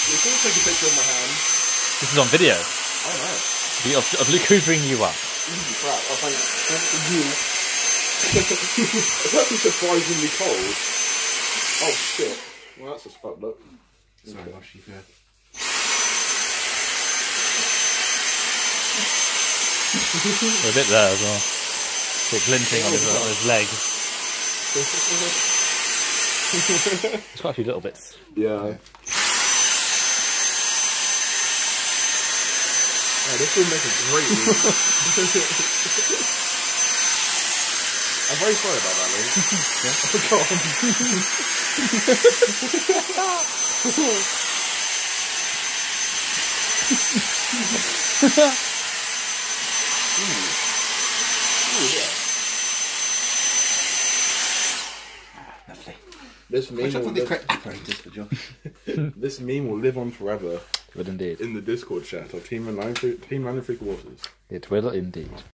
It's all take a picture of my hand. This is on video. Oh no. Of Luke hoovering you up. Crap, I think you. It's actually surprisingly cold. Oh shit. Well, that's just fucked up. Sorry, Wash, you go. A bit there as well. A bit glinting on his leg. There's quite a few little bits. Yeah. Oh, this will make a great room. I'm very sorry about that, Lee. Oh, God. Lovely. This meme, I the correct apparatus for John. This meme will live on forever. It would indeed. In the Discord chat of Team 9 and 3 Quarters. It will indeed.